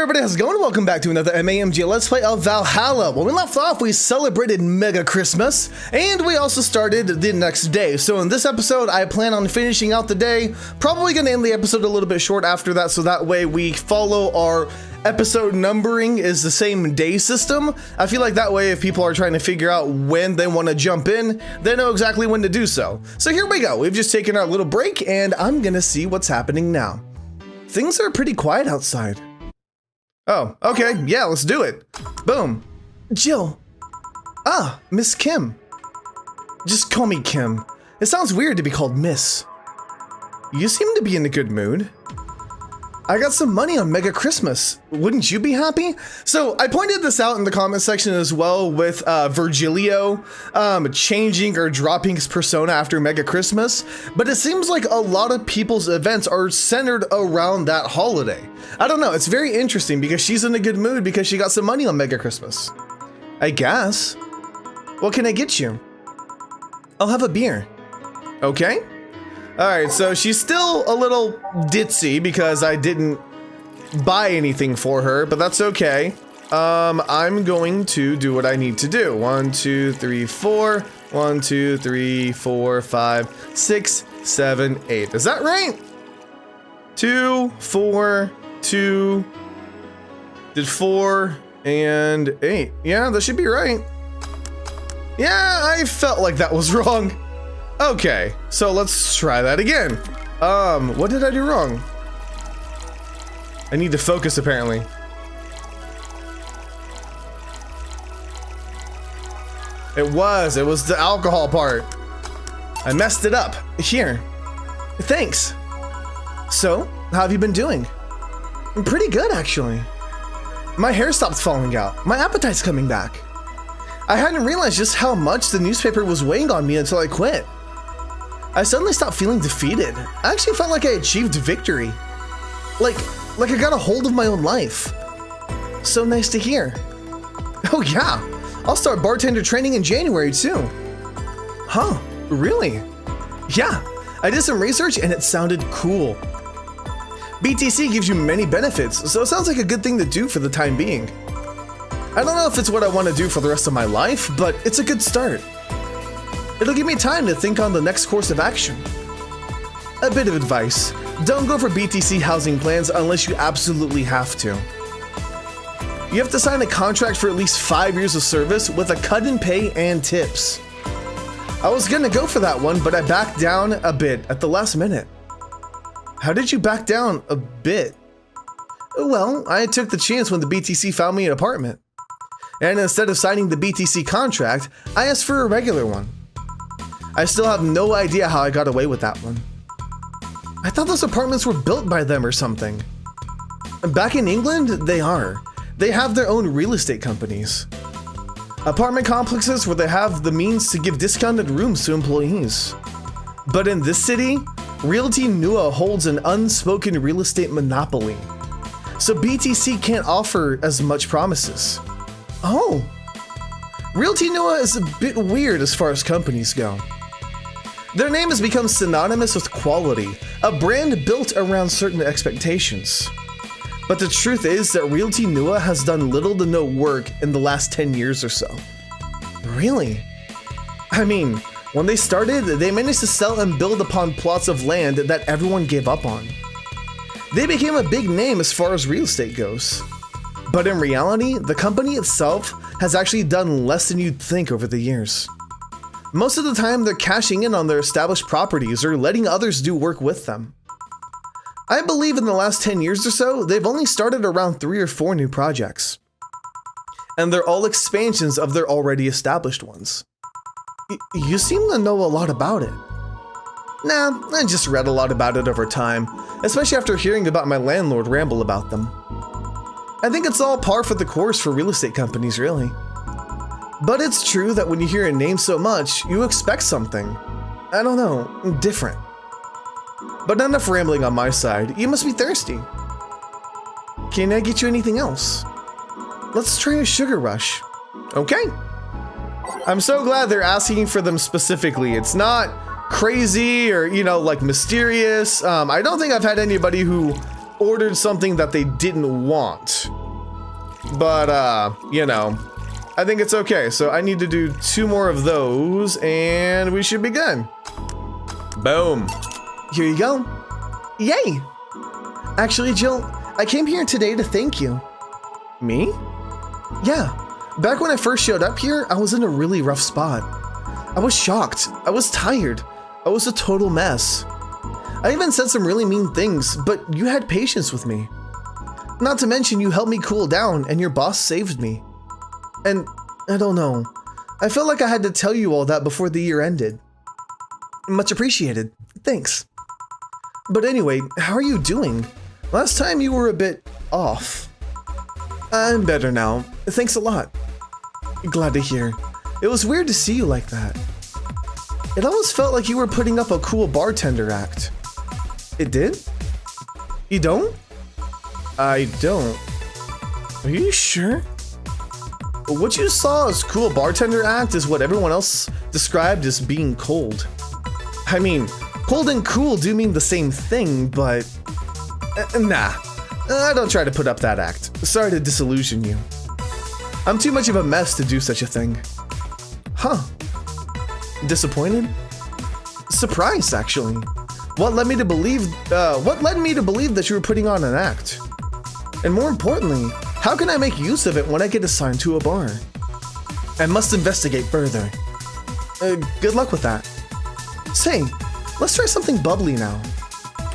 everybody, how's it going? Welcome back to another MAMG Let's Play of Valhalla. When we left off, we celebrated Mega Christmas, and we also started the next day. So in this episode, I plan on finishing out the day. Probably gonna end the episode a little bit short after that, so that way we follow our episode numbering is the same day system. I feel like that way if people are trying to figure out when they want to jump in, they know exactly when to do so. So here we go. We've just taken our little break, and I'm gonna see what's happening now. Things are pretty quiet outside. Oh, okay, yeah, let's do it. Boom. Jill. Ah, Miss Kim. Just call me Kim. It sounds weird to be called Miss. You seem to be in a good mood. I got some money on Mega Christmas. Wouldn't you be happy? So I pointed this out in the comment section as well with Virgilio changing or dropping his persona after Mega Christmas, but it seems like a lot of people's events are centered around that holiday. I don't know, it's very interesting because she's in a good mood because she got some money on Mega Christmas. I guess. What can I get you? I'll have a beer. Okay. Alright, so she's still a little ditzy because I didn't buy anything for her, but that's okay. I'm going to do what I need to do. 1, 2, 3, 4. 1, 2, 3, 4, 5, 6, 7, 8. Is that right? 2, 4, 2. Did 4 and 8. Yeah, that should be right. Yeah, I felt like that was wrong. Okay, so let's try that again. What did I do wrong? I need to focus apparently. It was the alcohol part. I messed it up. Here, thanks. So, how have you been doing? Pretty good, actually. My hair stopped falling out. My appetite's coming back. I hadn't realized just how much the newspaper was weighing on me until I quit. I suddenly stopped feeling defeated. I actually felt like I achieved victory. Like I got a hold of my own life. So nice to hear. Oh yeah, I'll start bartender training in January too. Huh, really? Yeah, I did some research and it sounded cool. BTC gives you many benefits, so it sounds like a good thing to do for the time being. I don't know if it's what I want to do for the rest of my life, but it's a good start. It'll give me time to think on the next course of action. A bit of advice, don't go for BTC housing plans unless you absolutely have to. You have to sign a contract for at least 5 years of service with a cut in pay and tips. I was gonna go for that one, but I backed down a bit at the last minute. How did you back down a bit? Well, I took the chance when the BTC found me an apartment. And instead of signing the BTC contract, I asked for a regular one. I still have no idea how I got away with that one. I thought those apartments were built by them or something. Back in England, they are. They have their own real estate companies. Apartment complexes where they have the means to give discounted rooms to employees. But in this city, Realty Nua holds an unspoken real estate monopoly. So BTC can't offer as much promises. Oh. Realty Nua is a bit weird as far as companies go. Their name has become synonymous with quality, a brand built around certain expectations. But the truth is that Realty Nua has done little to no work in the last 10 years or so. Really? I mean, when they started, they managed to sell and build upon plots of land that everyone gave up on. They became a big name as far as real estate goes. But in reality, the company itself has actually done less than you'd think over the years. Most of the time, they're cashing in on their established properties or letting others do work with them. I believe in the last 10 years or so, they've only started around 3 or 4 new projects. And they're all expansions of their already established ones. You seem to know a lot about it. Nah, I just read a lot about it over time, especially after hearing about my landlord ramble about them. I think it's all par for the course for real estate companies, really. But it's true that when you hear a name so much, you expect something. I don't know, different. But enough rambling on my side, you must be thirsty. Can I get you anything else? Let's try a sugar rush. Okay. I'm so glad they're asking for them specifically. It's not crazy or, like mysterious. I don't think I've had anybody who ordered something that they didn't want. But, you know, I think it's okay. So I need to do 2 more of those and we should be good. Boom. Here you go. Yay. Actually, Jill, I came here today to thank you. Me? Yeah. Back when I first showed up here, I was in a really rough spot. I was shocked. I was tired. I was a total mess. I even said some really mean things, but you had patience with me. Not to mention you helped me cool down and your boss saved me. And I don't know. I felt like I had to tell you all that before the year ended. Much appreciated. Thanks. But anyway, how are you doing? Last time you were a bit off. I'm better now. Thanks a lot. Glad to hear. It was weird to see you like that. It almost felt like you were putting up a cool bartender act. It did? You don't? I don't. Are you sure? What you saw as cool bartender act is what everyone else described as being cold. I mean, cold and cool do mean the same thing, but nah. I don't try to put up that act. Sorry to disillusion you. I'm too much of a mess to do such a thing. Huh. Disappointed? Surprised, actually. What led me to believe that you were putting on an act? And more importantly, how can I make use of it when I get assigned to a bar? I must investigate further. Good luck with that. Say, let's try something bubbly now.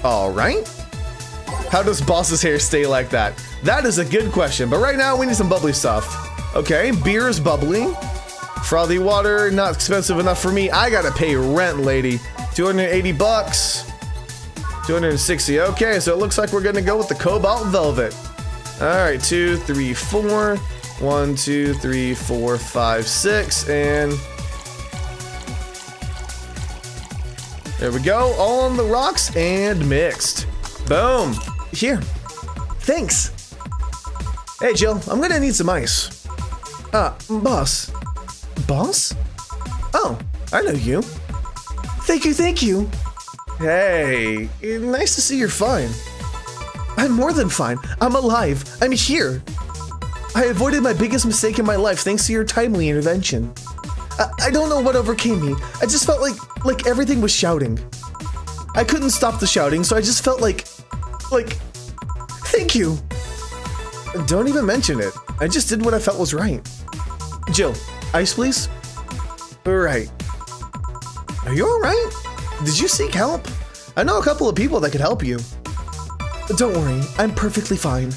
All right. How does boss's hair stay like that? That is a good question, but right now we need some bubbly stuff. Okay, beer is bubbly. Frothy water, not expensive enough for me. I gotta pay rent, lady. 280 bucks. 260. Okay, so it looks like we're gonna go with the Cobalt Velvet. All right, 2, 3, 4. 1, 2, 3, 4, 5, 6, and there we go. All on the rocks and mixed. Boom. Here. Thanks. Hey, Jill, I'm gonna need some ice. Boss. Boss? Oh, I know you. Thank you, thank you. Hey, nice to see you're fine. I'm more than fine. I'm alive. I'm here. I avoided my biggest mistake in my life thanks to your timely intervention. I don't know what overcame me. I just felt like everything was shouting. I couldn't stop the shouting, so I just felt like, thank you. Don't even mention it. I just did what I felt was right. Jill, ice please? Right. Are you alright? Did you seek help? I know a couple of people that could help you. Don't worry, I'm perfectly fine.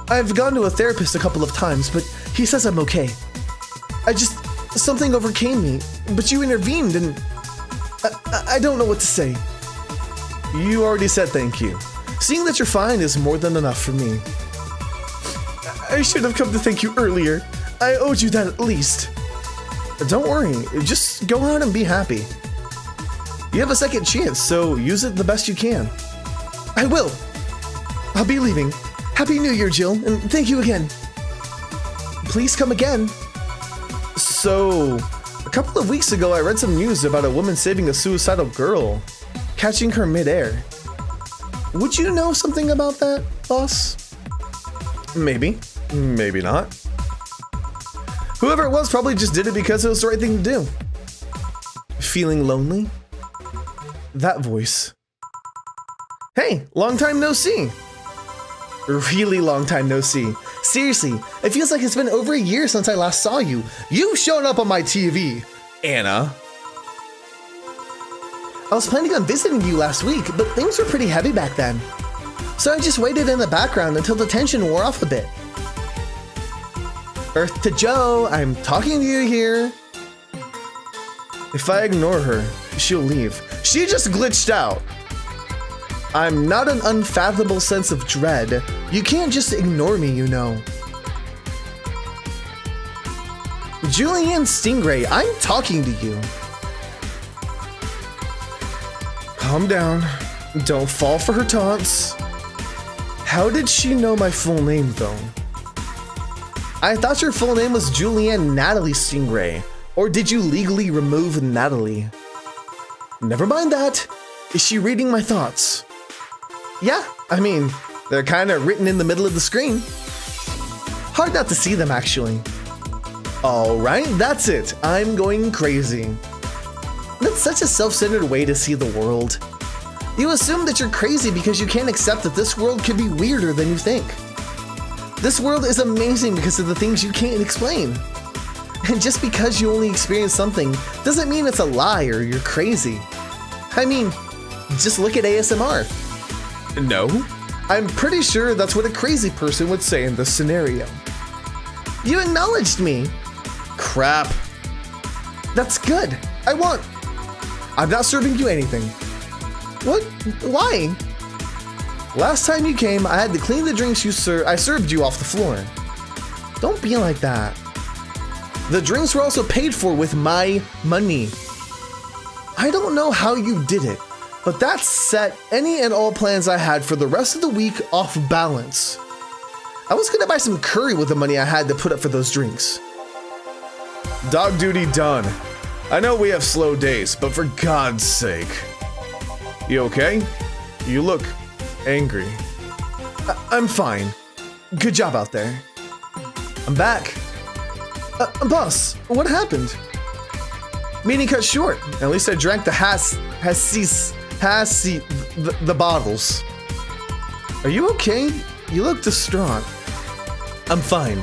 I've gone to a therapist a couple of times, but he says I'm okay. Something overcame me, but you intervened and I don't know what to say. You already said thank you. Seeing that you're fine is more than enough for me. I should have come to thank you earlier. I owed you that at least. Don't worry, just go out and be happy. You have a second chance, so use it the best you can. I will. I'll be leaving. Happy New Year, Jill, and thank you again. Please come again. So, a couple of weeks ago, I read some news about a woman saving a suicidal girl, catching her midair. Would you know something about that, boss? Maybe. Maybe not. Whoever it was probably just did it because it was the right thing to do. Feeling lonely? That voice. Hey, long time no see. Really long time no see. Seriously, it feels like it's been over a year since I last saw you. You've shown up on my TV, Anna. I was planning on visiting you last week, but things were pretty heavy back then. So I just waited in the background until the tension wore off a bit. Earth to Joe, I'm talking to you here. If I ignore her, she'll leave. She just glitched out. I'm not an unfathomable sense of dread. You can't just ignore me, you know. Julianne Stingray, I'm talking to you. Calm down. Don't fall for her taunts. How did she know my full name, though? I thought your full name was Julianne Natalie Stingray. Or did you legally remove Natalie? Never mind that. Is she reading my thoughts? Yeah, I mean, They're kind of written in the middle of the screen. Hard not to see them, actually. All right, that's it. I'm going crazy. That's such a self-centered way to see the world. You assume that you're crazy because you can't accept that this world could be weirder than you think. This world is amazing because of the things you can't explain. And just because you only experience something doesn't mean it's a lie or you're crazy. I mean, just look at ASMR. No, I'm pretty sure that's what a crazy person would say in this scenario. You acknowledged me. Crap. That's good. I'm not serving you anything. What? Why? Last time you came, I had to clean the drinks I served you off the floor. Don't be like that. The drinks were also paid for with my money. I don't know how you did it, but that set any and all plans I had for the rest of the week off balance. I was gonna buy some curry with the money I had to put up for those drinks. Dog duty done. I know we have slow days, but for God's sake. You okay? You look angry. I'm fine. Good job out there. I'm back. Boss, what happened? Meeting cut short. At least I drank the the bottles. Are you okay? You look distraught. I'm fine.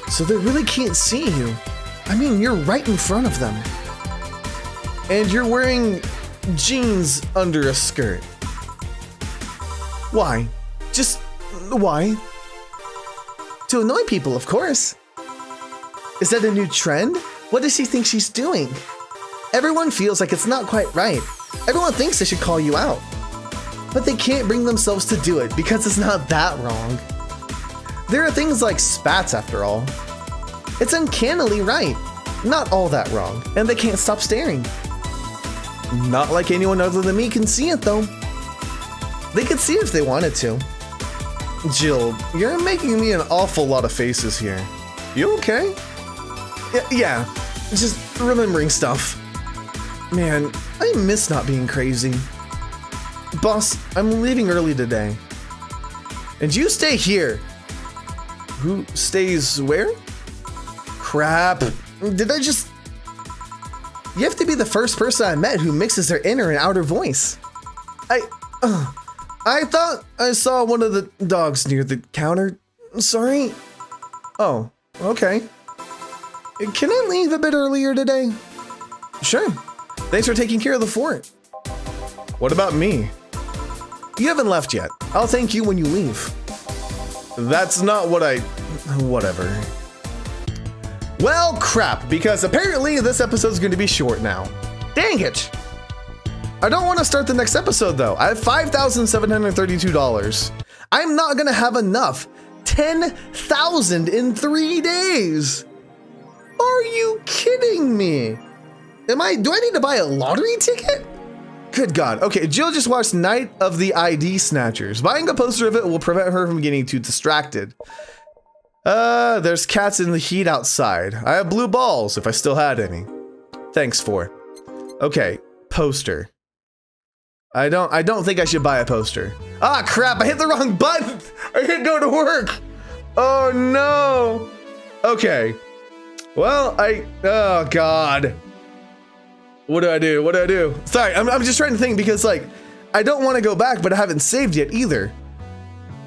So they really can't see you. I mean, you're right in front of them. And you're wearing jeans under a skirt. Why? Just why? To annoy people, of course. Is that a new trend? What does she think she's doing? Everyone feels like it's not quite right. Everyone thinks they should call you out. But they can't bring themselves to do it because it's not that wrong. There are things like spats after all. It's uncannily right. Not all that wrong. And they can't stop staring. Not like anyone other than me can see it though. They could see it if they wanted to. Jill, you're making me an awful lot of faces here. You okay? Yeah, just remembering stuff. Man, I miss not being crazy. Boss, I'm leaving early today. And you stay here. Who stays where? Crap. Did I just... You have to be the first person I met who mixes their inner and outer voice. I thought I saw one of the dogs near the counter. Sorry. Oh, okay. Can I leave a bit earlier today? Sure. Thanks for taking care of the fort. What about me? You haven't left yet. I'll thank you when you leave. That's not what whatever. Well, crap, because apparently this episode's going to be short now. Dang it. I don't want to start the next episode though. I have $5,732. I'm not going to have enough. 10,000 in 3 days. Are you kidding me? Do I need to buy a lottery ticket? Good God. Okay, Jill just watched Night of the ID Snatchers. Buying a poster of it will prevent her from getting too distracted. There's cats in the heat outside. I have blue balls if I still had any. Thanks for. Okay, poster. I don't think I should buy a poster. Ah, crap, I hit the wrong button. I hit go to work. Oh no. Okay. Well, oh God. What do I do? Sorry, I'm just trying to think because like, I don't want to go back, but I haven't saved yet either.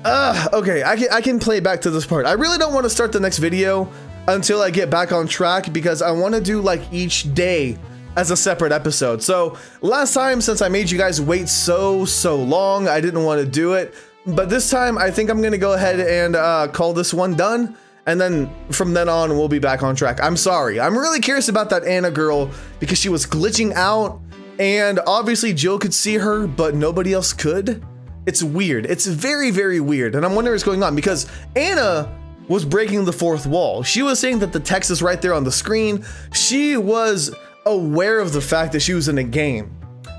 Okay, I can play back to this part. I really don't want to start the next video until I get back on track because I want to do like each day as a separate episode. So last time, since I made you guys wait so long, I didn't want to do it. But this time, I think I'm going to go ahead and call this one done. And then from then on, we'll be back on track. I'm sorry. I'm really curious about that Anna girl because she was glitching out and obviously Jill could see her, but nobody else could. It's weird. It's very, very weird. And I'm wondering what's going on because Anna was breaking the fourth wall. She was saying that the text is right there on the screen. She was aware of the fact that she was in a game.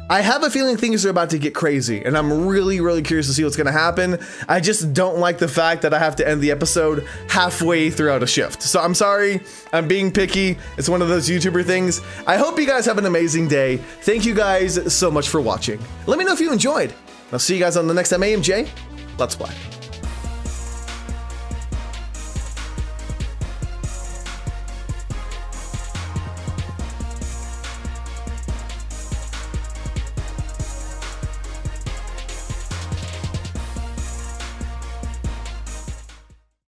I have a feeling things are about to get crazy and I'm really, really curious to see what's gonna happen. I just don't like the fact that I have to end the episode halfway throughout a shift. So I'm sorry, I'm being picky. It's one of those YouTuber things. I hope you guys have an amazing day. Thank you guys so much for watching. Let me know if you enjoyed. I'll see you guys on the next MAMJ. Let's Play.